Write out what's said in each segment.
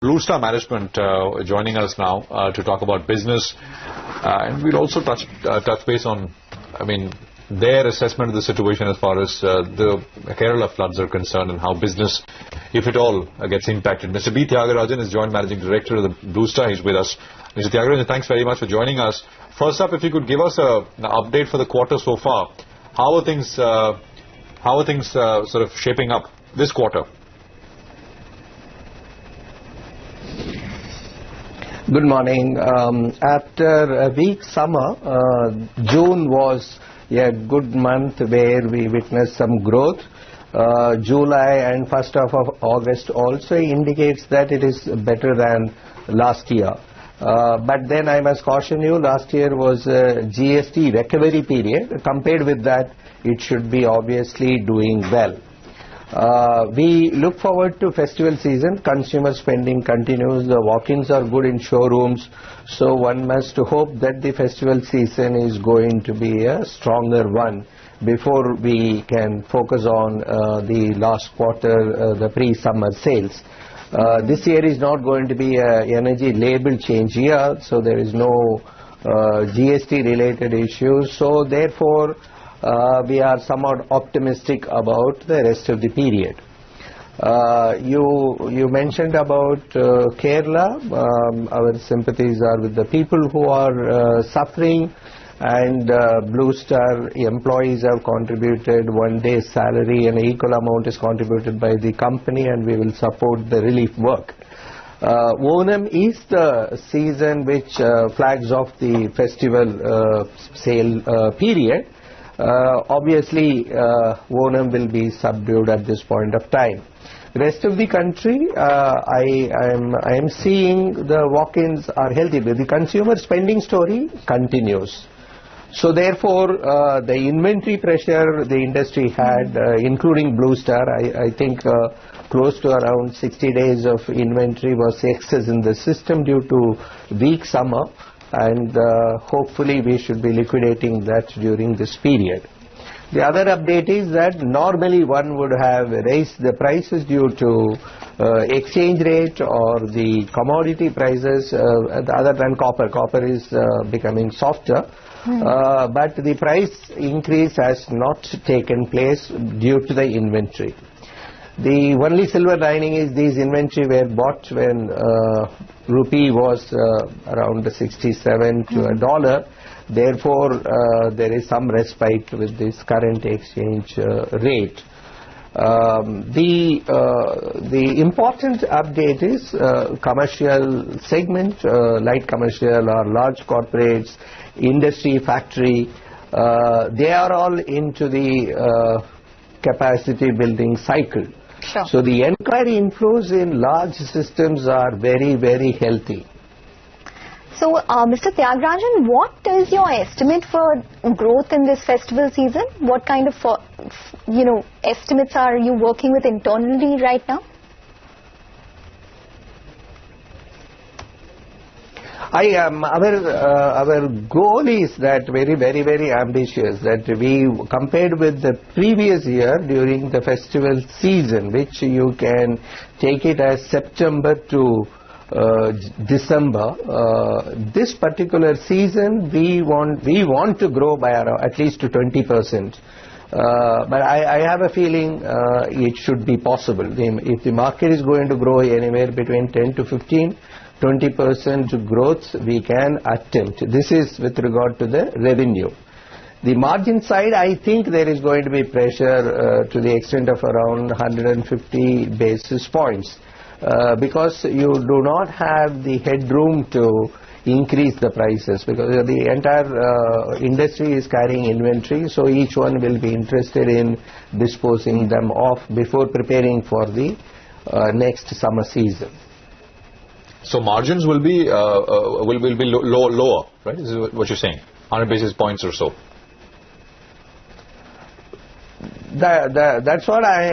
Blue Star Management joining us now to talk about business, and we'll also touch base on, their assessment of the situation as far as the Kerala floods are concerned and how business, if at all, gets impacted. Mr. B. Thiagarajan is Joint Managing Director of the Blue Star. He's with us. Mr. Thiagarajan, thanks very much for joining us. First up, if you could give us an update for the quarter so far. How are things sort of shaping up this quarter? Good morning. After a weak summer, June was a good month where we witnessed some growth. July and first half of August also indicates that it is better than last year. But then I must caution you, last year was a GST recovery period. Compared with that, it should be obviously doing well. We look forward to festival season. Consumer spending continues. The walk-ins are good in showrooms. So one must hope that the festival season is going to be a stronger one before we can focus on the last quarter, the pre-summer sales. This year is not going to be an energy label change year, so there is no GST related issues. So therefore, we are somewhat optimistic about the rest of the period. You mentioned about Kerala. Our sympathies are with the people who are suffering, and Blue Star employees have contributed 1 day's salary, and an equal amount is contributed by the company, and we will support the relief work. Onam is the season which flags off the festival sale period. Obviously, Onam will be subdued at this point of time. Rest of the country, I am seeing the walk-ins are healthy, but the consumer spending story continues. So therefore, the inventory pressure the industry had, including Blue Star, I think close to around 60 days of inventory was excess in the system due to weak summer. And hopefully we should be liquidating that during this period. The other update is that normally one would have raised the prices due to exchange rate or the commodity prices other than copper. Copper is becoming softer, but the price increase has not taken place due to the inventory. The only silver lining is these inventory were bought when rupee was around 67 to a dollar. Therefore, there is some respite with this current exchange rate. The important update is commercial segment, light commercial or large corporates, industry, factory. They are all into the capacity building cycle. Sure. So the inquiry inflows in large systems are very, very healthy. So, Mr. Thiagarajan, what is your estimate for growth in this festival season? What kind of, estimates are you working with internally right now? Our goal is that very, very, very ambitious, that we compared with the previous year during the festival season, which you can take it as September to December. This particular season we want to grow by at least to 20%. But I have a feeling it should be possible. If the market is going to grow anywhere between 10 to 20% growth, we can attempt. This is with regard to the revenue. The margin side, I think there is going to be pressure to the extent of around 150 basis points because you do not have the headroom to increase the prices, because the entire industry is carrying inventory, so each one will be interested in disposing them off before preparing for the next summer season. So margins will be lower, right? This is what you're saying. 100 basis points or so. That's what I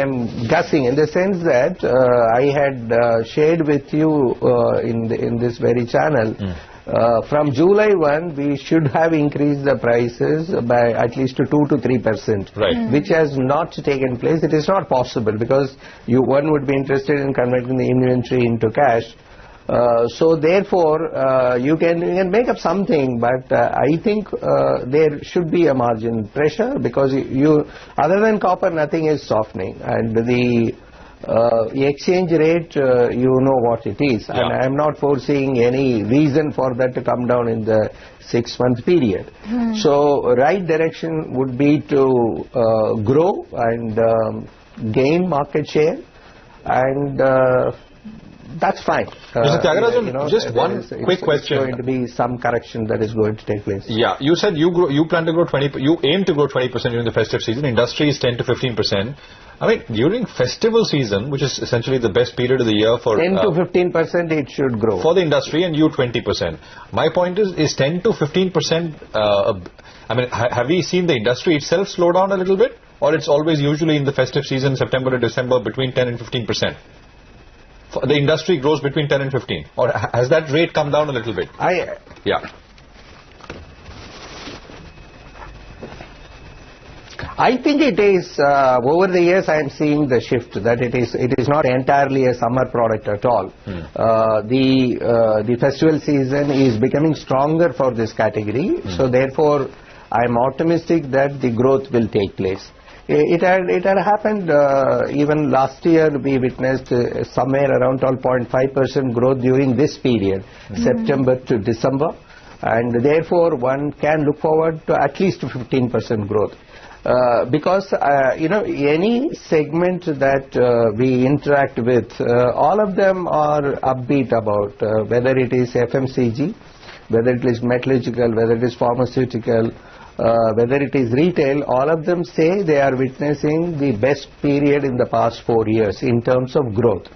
am guessing, in the sense that I had shared with you in this very channel From July 1, we should have increased the prices by at least 2 to 3%, right. which has not taken place. It is not possible because one would be interested in converting the inventory into cash. So therefore, you can make up something, but I think there should be a margin pressure because other than copper, nothing is softening, and the exchange rate, you know what it is, yeah. and I am not foreseeing any reason for that to come down in the 6-month period. So right direction would be to grow and gain market share, and that's fine. Mr. Thiagarajan, just one quick question. There's going to be some correction that is going to take place. Yeah, you said you plan to grow 20%. You aim to grow 20% during the festive season. Industry is 10 to 15%. I mean, during festival season, which is essentially the best period of the year for 10 to 15%, it should grow for the industry, and you 20%. My point is 10 to 15%. I mean, have we seen the industry itself slow down a little bit, or it's always usually in the festive season, September to December, between 10 and 15%? The industry grows between 10 and 15, or has that rate come down a little bit? Yeah. I think it is, over the years I am seeing the shift that it is not entirely a summer product at all. The festival season is becoming stronger for this category, so therefore I am optimistic that the growth will take place. It had happened even last year. We witnessed somewhere around 12.5% growth during this period, September to December, and therefore one can look forward to at least 15% growth. Because any segment that we interact with, all of them are upbeat about whether it is FMCG, whether it is metallurgical, whether it is pharmaceutical, whether it is retail. All of them say they are witnessing the best period in the past 4 years in terms of growth.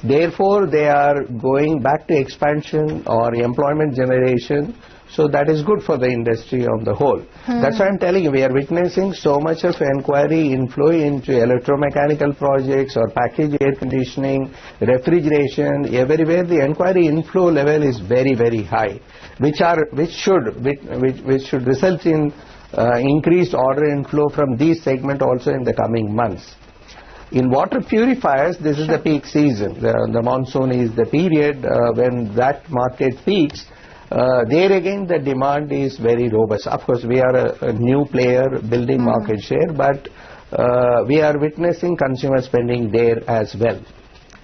Therefore, they are going back to expansion or employment generation. So that is good for the industry on the whole. That's why I'm telling you, we are witnessing so much of inquiry inflow into electromechanical projects or packaged air conditioning, refrigeration. Everywhere the inquiry inflow level is very, very high, which should result in increased order inflow from these segments also in the coming months. In water purifiers, this is the peak season. The monsoon is the period when that market peaks. There again the demand is very robust. Of course, we are a new player building market share, but we are witnessing consumer spending there as well.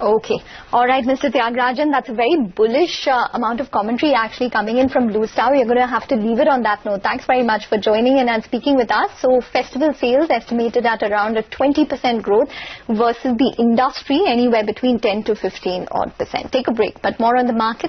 Okay. All right, Mr. Thiagarajan, that's a very bullish amount of commentary actually coming in from Blue Star. We're going to have to leave it on that note. Thanks very much for joining in and speaking with us. So festival sales estimated at around a 20% growth versus the industry anywhere between 10 to 15 odd %. Take a break, but more on the markets.